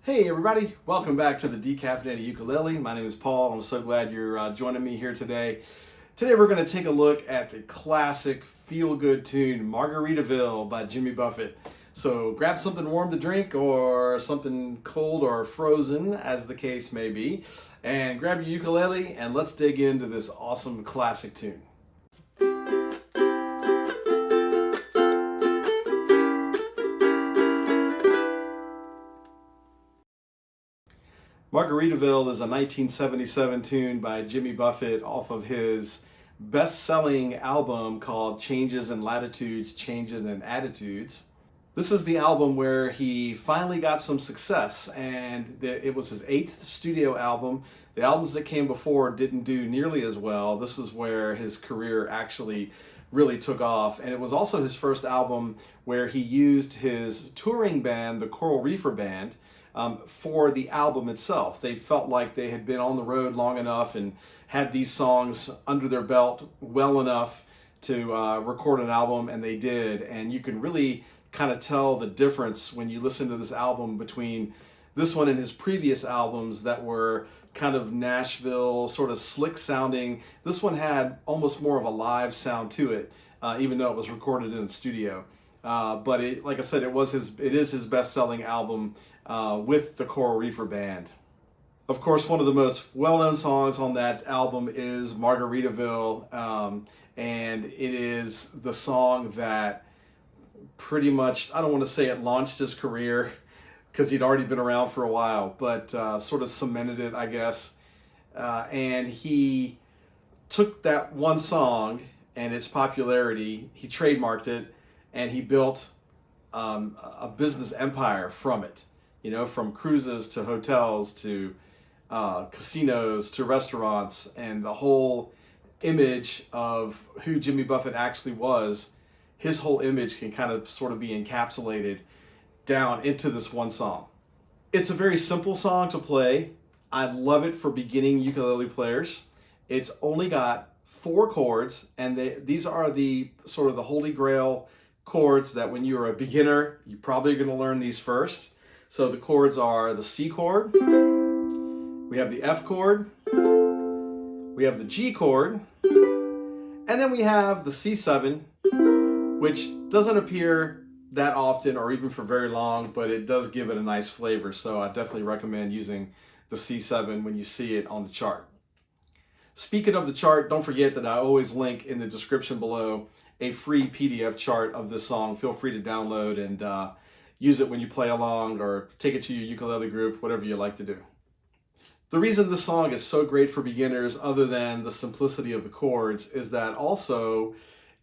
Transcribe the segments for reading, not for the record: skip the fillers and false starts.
Hey everybody, welcome back to the Decaffeinated Ukulele. My name is Paul. I'm so glad you're joining me here today. Today we're going to take a look at the classic feel-good tune, Margaritaville by Jimmy Buffett. So grab something warm to drink or something cold or frozen, as the case may be, and grab your ukulele and let's dig into this awesome classic tune. Margaritaville is a 1977 tune by Jimmy Buffett off of his best-selling album called Changes in Latitudes, Changes in Attitudes. This is the album where he finally got some success, and it was his 8th studio album. The albums that came before didn't do nearly as well. This is where his career actually really took off, and it was also his first album where he used his touring band, the Coral Reefer Band, for the album itself. They felt like they had been on the road long enough and had these songs under their belt well enough to record an album, and they did. And you can really kind of tell the difference when you listen to this album between this one and his previous albums that were kind of Nashville, sort of slick sounding. This one had almost more of a live sound to it, even though it was recorded in the studio. But like I said, it is his best-selling album with the Coral Reefer Band. Of course, one of the most well-known songs on that album is Margaritaville, and it is the song that pretty much, I don't want to say it launched his career because he'd already been around for a while, but sort of cemented it, I guess. And he took that one song and its popularity, he trademarked it, and he built a business empire from it. You know, from cruises to hotels to casinos to restaurants, and the whole image of who Jimmy Buffett actually was, his whole image can kind of sort of be encapsulated down into this one song. It's a very simple song to play. I love it for beginning ukulele players. It's only got 4 chords, and these are the sort of the holy grail chords that when you're a beginner, you're probably going to learn these first. So the chords are the C chord, we have the F chord, we have the G chord, and then we have the C7, which doesn't appear that often or even for very long, but it does give it a nice flavor. So I definitely recommend using the C7 when you see it on the chart. Speaking of the chart, don't forget that I always link in the description below a free PDF chart of this song. Feel free to download and use it when you play along or take it to your ukulele group, whatever you like to do. The reason this song is so great for beginners, other than the simplicity of the chords, is that also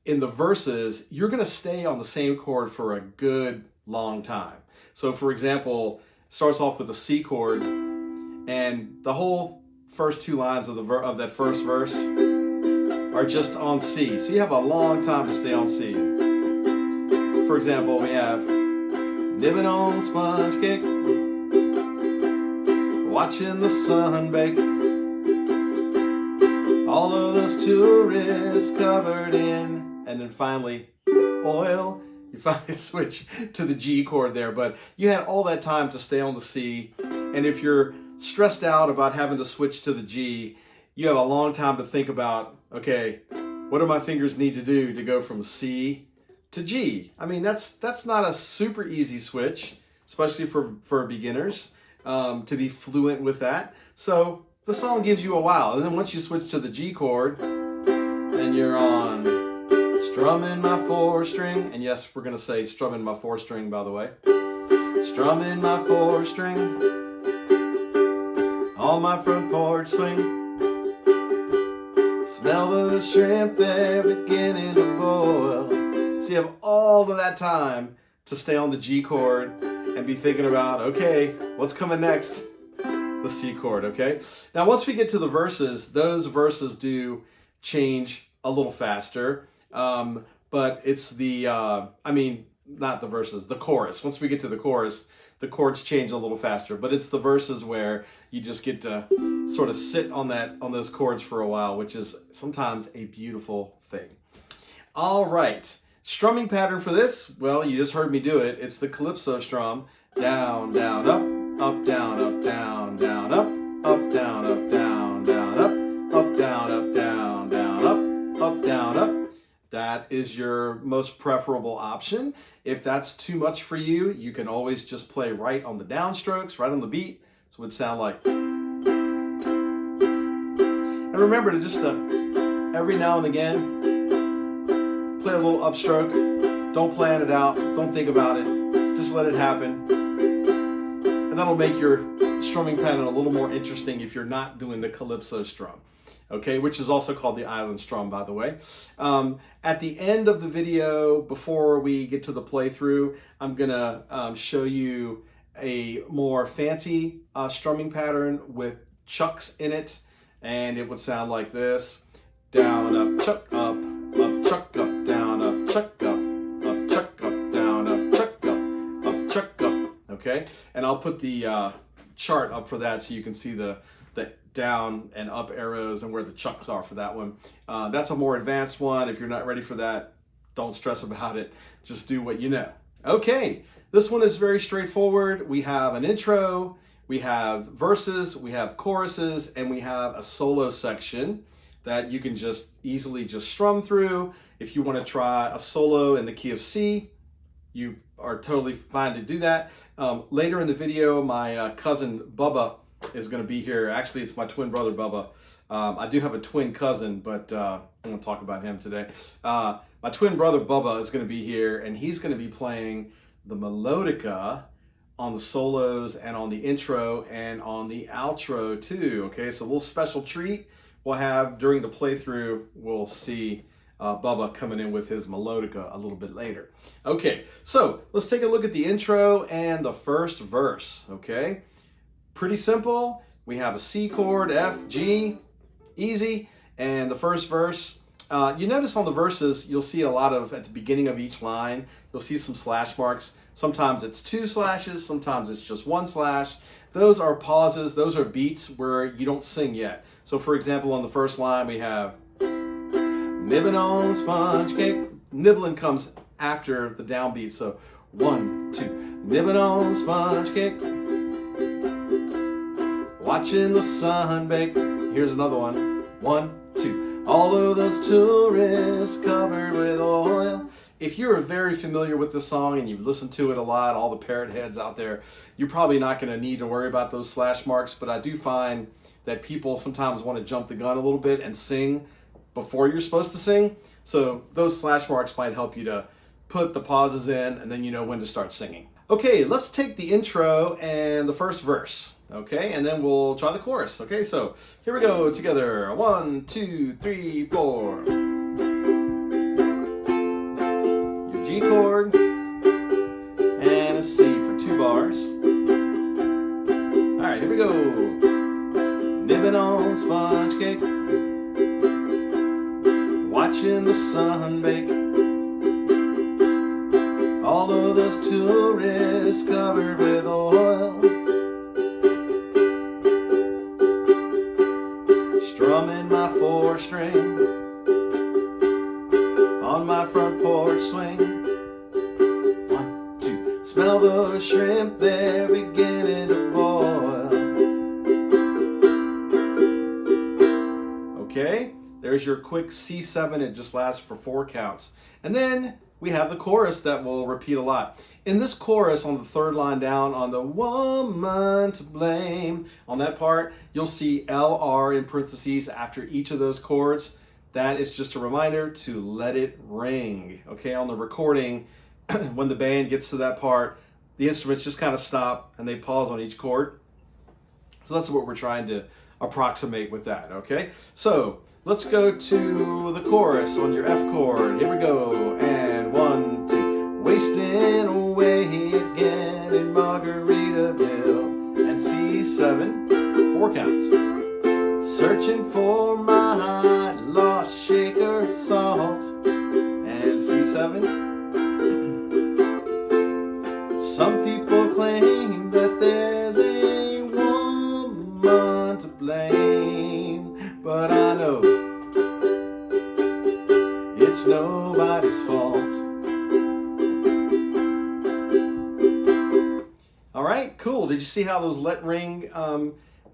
in the verses, you're going to stay on the same chord for a good long time. So for example, it starts off with a C chord, and the whole first 2 lines of that first verse are just on C. So you have a long time to stay on C. For example, we have nibbing on sponge cake, watching the sun bake, all of those tourists covered in, and then finally, oil. You finally switch to the G chord there, but you had all that time to stay on the C, and if you're stressed out about having to switch to the G, you have a long time to think about, okay, what do my fingers need to do to go from C to G? I mean, that's not a super easy switch, especially for beginners, to be fluent with that. So the song gives you a while, and then once you switch to the G chord, then you're on strumming my 4-string, and yes, we're gonna say strumming my 4-string, by the way. Strumming my 4-string on my front porch swing. Smell the shrimp, they're beginning to boil. So you have all of that time to stay on the G chord and be thinking about, okay, what's coming next? The C chord, okay? Now, once we get to the verses, those verses do change a little faster, but it's not the verses, the chorus. Once we get to the chorus, the chords change a little faster, but it's the verses where you just get to sort of sit on those chords for a while, which is sometimes a beautiful thing. All right. Strumming pattern for this, well, you just heard me do it. It's the calypso strum. Down, down, up, down, is your most preferable option. If that's too much for you, you can always just play right on the downstrokes, right on the beat. So it would sound like. And remember to just every now and again, play a little upstroke. Don't plan it out. Don't think about it. Just let it happen. And that'll make your strumming pattern a little more interesting if you're not doing the calypso strum. Okay, which is also called the island strum, by the way. At the end of the video, before we get to the playthrough, I'm gonna show you a more fancy strumming pattern with chucks in it, and it would sound like this. Down, up, chuck, up, chuck, up, down, up, chuck, up, chuck, up, down, up, chuck, up, chuck, up. Okay, and I'll put the chart up for that so you can see the down and up arrows and where the chucks are for that one. That's a more advanced one. If you're not ready for that, don't stress about it. Just do what you know. Okay, this one is very straightforward. We have an intro, we have verses, we have choruses, and we have a solo section that you can just easily just strum through. If you want to try a solo in the key of C, you are totally fine to do that. Later in the video, my cousin Bubba is going to be here. Actually, it's my twin brother Bubba. I do have a twin cousin, but I'm going to talk about him today. My twin brother Bubba is going to be here, and he's going to be playing the melodica on the solos and on the intro and on the outro too. Okay, so a little special treat we'll have during the playthrough. We'll see Bubba coming in with his melodica a little bit later. Okay, so let's take a look at the intro and the first verse. Okay, pretty simple. We have a C chord, F, G, easy. And the first verse, you notice on the verses, you'll see a lot of, at the beginning of each line, you'll see some slash marks. Sometimes it's 2 slashes, sometimes it's just 1 slash. Those are pauses, those are beats where you don't sing yet. So for example, on the first line, we have nibbling on sponge cake. Nibbling comes after the downbeat, so 1, 2. Nibbling on sponge cake. Watching the sun bake. Here's another one. 1, 2. All of those tourists covered with oil. If you're very familiar with this song and you've listened to it a lot, all the parrot heads out there, you're probably not going to need to worry about those slash marks, but I do find that people sometimes want to jump the gun a little bit and sing before you're supposed to sing. So those slash marks might help you to put the pauses in, and then you know when to start singing. Okay, let's take the intro and the first verse. Okay, and then we'll try the chorus. Okay, so here we go together. 1, 2, 3, 4. Your G chord and a C for 2 bars. All right, here we go. Nibbling on sponge cake, watching the sun bake. All of those tourists covered with oil. Strumming my 4-string on my front porch swing. 1, 2. Smell those shrimp, they're beginning to boil. Okay, there's your quick C7. It just lasts for 4 counts. And then we have the chorus that will repeat a lot. In this chorus, on the 3rd line down, on the woman to blame, on that part, you'll see LR in parentheses after each of those chords. That is just a reminder to let it ring. Okay, on the recording, when the band gets to that part, the instruments just kind of stop and they pause on each chord. So that's what we're trying to approximate with that, okay? So let's go to the chorus on your F chord. Here we go, and 1, 2. Wasting away again in Margaritaville, and C7, 4 counts. Searching for my lost shaker of salt, and C7. Some people claim that there's a woman to blame, but I know it's nobody's fault. All right, cool. Did you see how those let ring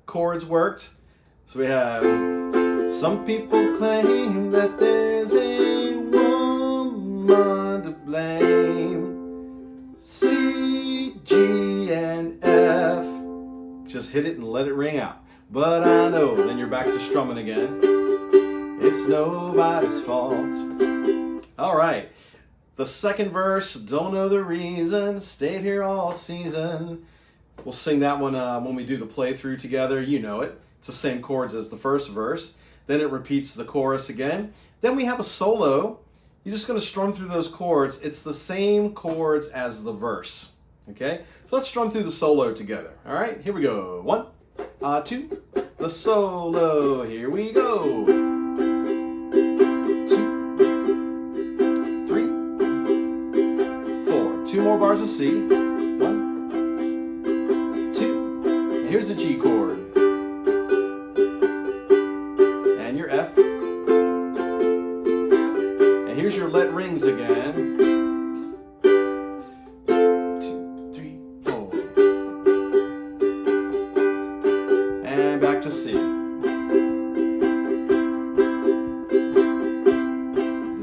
chords worked? So we have some people claim that there's a woman F. Just hit it and let it ring out. But I know, then you're back to strumming again. It's nobody's fault. All right. The second verse, don't know the reason, stayed here all season. We'll sing that one when we do the playthrough together. You know it. It's the same chords as the first verse. Then it repeats the chorus again. Then we have a solo. You're just going to strum through those chords. It's the same chords as the verse. Okay? So let's strum through the solo together. All right? Here we go. 1, 2. The solo. Here we go. 2, 3, 4. 2 more bars of C. 1, 2. And here's the G chord. And your F. And here's your let rings again. 2, 3, 4. And back to C.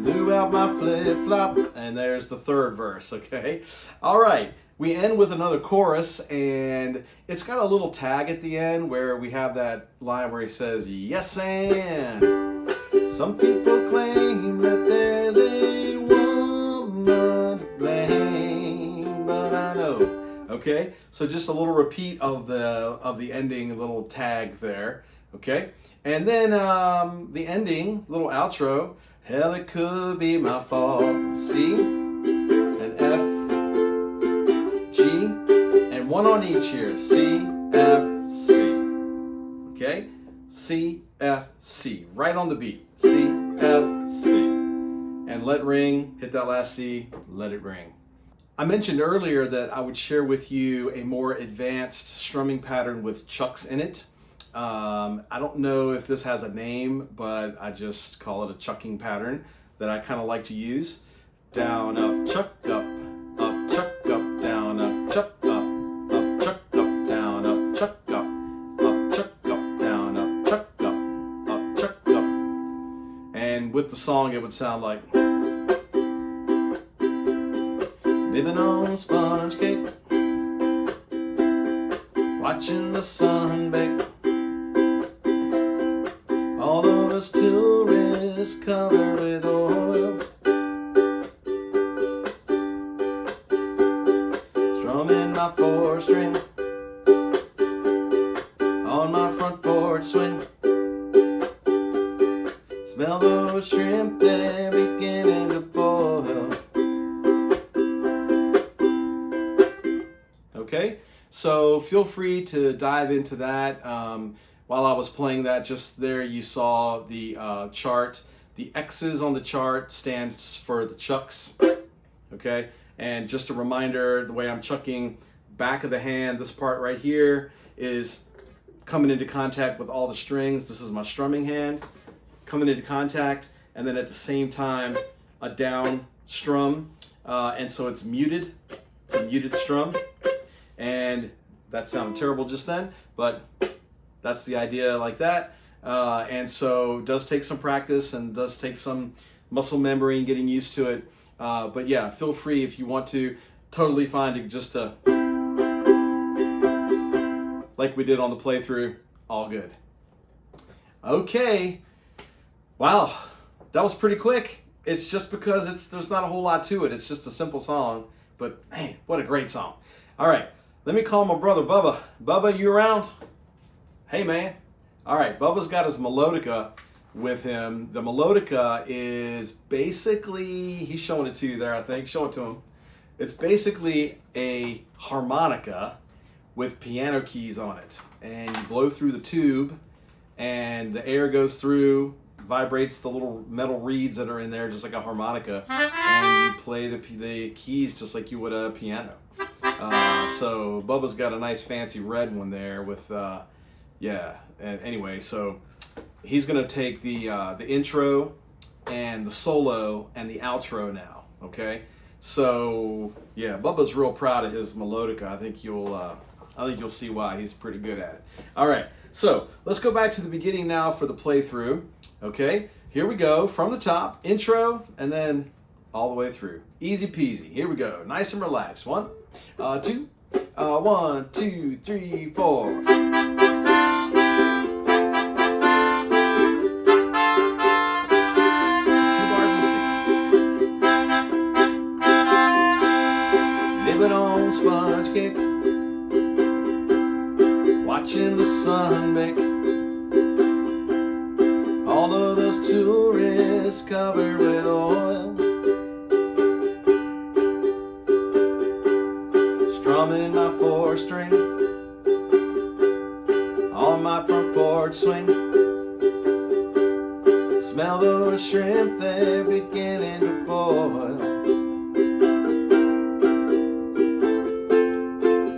Blew out my flip-flop. And there's the third verse, okay? All right. We end with another chorus, and it's got a little tag at the end where we have that line where he says, yes, and some people claim that there's a woman to blame, but I know. Okay, so just a little repeat of the ending, a little tag there. Okay, and then the ending, little outro. Hell, it could be my fault. C and F. And one on each here, C, F, C. Okay? C, F, C. Right on the beat. C, F, C. And let ring, hit that last C, let it ring. I mentioned earlier that I would share with you a more advanced strumming pattern with chucks in it. I don't know if this has a name, but I just call it a chucking pattern that I kind of like to use. Down, up, chuck, up, chuck, up, down, up, chuck, up. With the song, it would sound like living on sponge cake, watching the sun bake, although the tourists covered with oil, strumming my 4-string on my front porch swing. Smell those shrimp, they're beginning to boil. Okay, so feel free to dive into that. While I was playing that, just there you saw the chart. The X's on the chart stands for the chucks. Okay, and just a reminder, the way I'm chucking, back of the hand, this part right here is coming into contact with all the strings. This is my strumming hand. Coming into contact, and then at the same time a down strum, and so it's muted. It's a muted strum, and that sounded terrible just then, but that's the idea like that. And so it does take some practice and does take some muscle memory and getting used to it. But yeah, feel free if you want to. Totally fine to just like we did on the playthrough. All good. Okay. Wow, that was pretty quick. It's just because there's not a whole lot to it. It's just a simple song, but man, what a great song. All right, let me call my brother Bubba. Bubba, you around? Hey, man. All right, Bubba's got his melodica with him. The melodica is basically, he's showing it to you there, I think. Show it to him. It's basically a harmonica with piano keys on it. And you blow through the tube, and the air goes through, vibrates the little metal reeds that are in there just like a harmonica, and you play the keys just like you would a piano. So Bubba's got a nice fancy red one there with yeah, and anyway, so he's gonna take the intro and the solo and the outro now. Okay, so yeah, Bubba's real proud of his melodica. I think you'll see why. He's pretty good at it. All right, so let's go back to the beginning now for the playthrough. Okay, here we go from the top, intro, and then all the way through. Easy peasy. Here we go. Nice and relaxed. 1, 2. 1, 2, 3, 4. On sponge cake, watching the sun bake. All of those tourists covered with oil, strumming my 4-string on my front porch swing. Smell those shrimp, they're beginning to boil.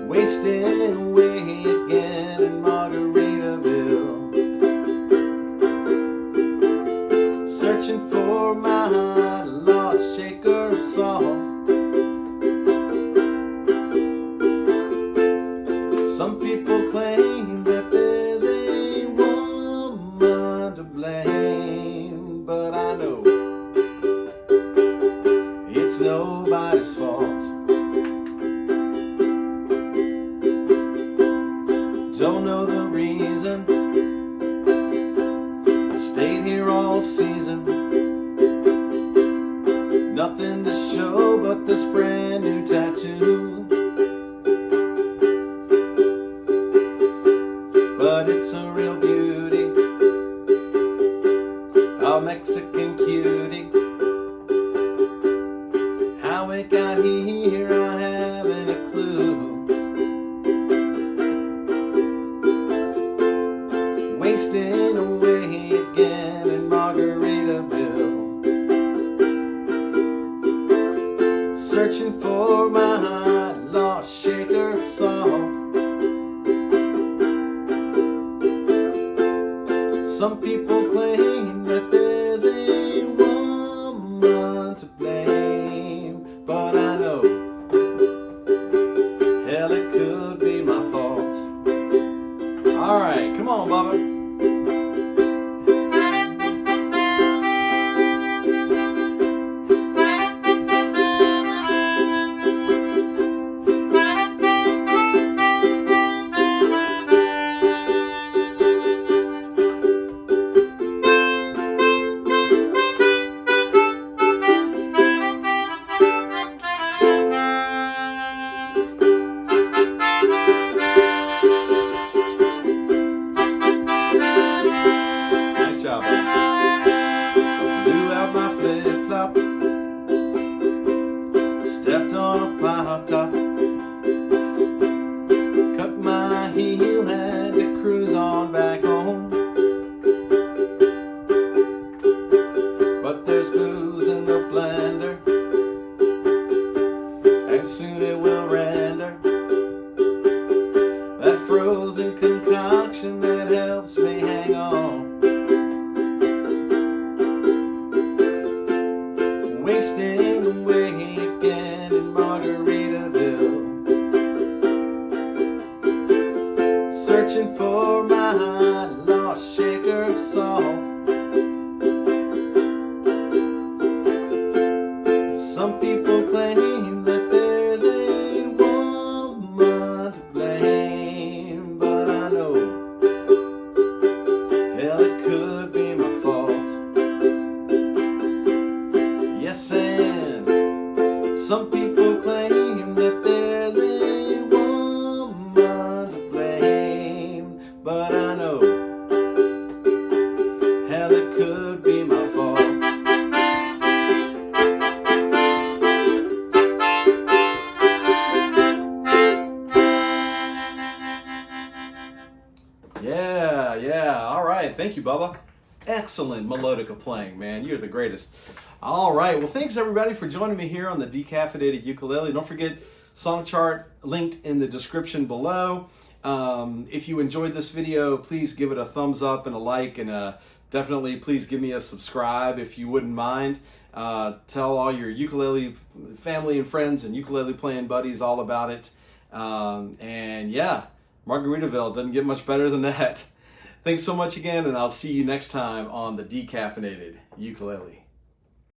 Wasting away again in Margaritaville, searching for my lost shaker of salt. Some people claim that there's a woman to blame, but I know it's nobody's fault. Don't know the reason I stayed here all season. Nothing to show but this brand new tattoo. But it's a real beauty, a Mexican cutie. How it got here, I haven't a clue. Wasting away again in Margaritaville, searching for my lost shaker of salt. Some people claim that there's a woman to blame, but I know, hell, it could be my fault. All right, come on, Bubba. Blew out my flip-flop, stepped on a pop top, cut my heel, had to cruise on back home. But there's booze in the blender, and soon it will render that frozen concoction that helps me hang on. Wasting away again in Margaritaville, searching for my lost shaker of salt. Some people claim that there's a woman to blame, but I know, hell, it could be my fault. Yes, and some people claim that there's a woman to blame, but I know, hell, it could be my fault. Yeah, all right, thank you, Bubba. Excellent melodica playing, man. You're the greatest. All right, well, thanks everybody for joining me here on the Decaffeinated Ukulele. Don't forget, song chart linked in the description below. If you enjoyed this video, please give it a thumbs up and a like, and definitely please give me a subscribe if you wouldn't mind. Tell all your ukulele family and friends and ukulele playing buddies all about it. And yeah, Margaritaville doesn't get much better than that. Thanks so much again, and I'll see you next time on the Decaffeinated Ukulele.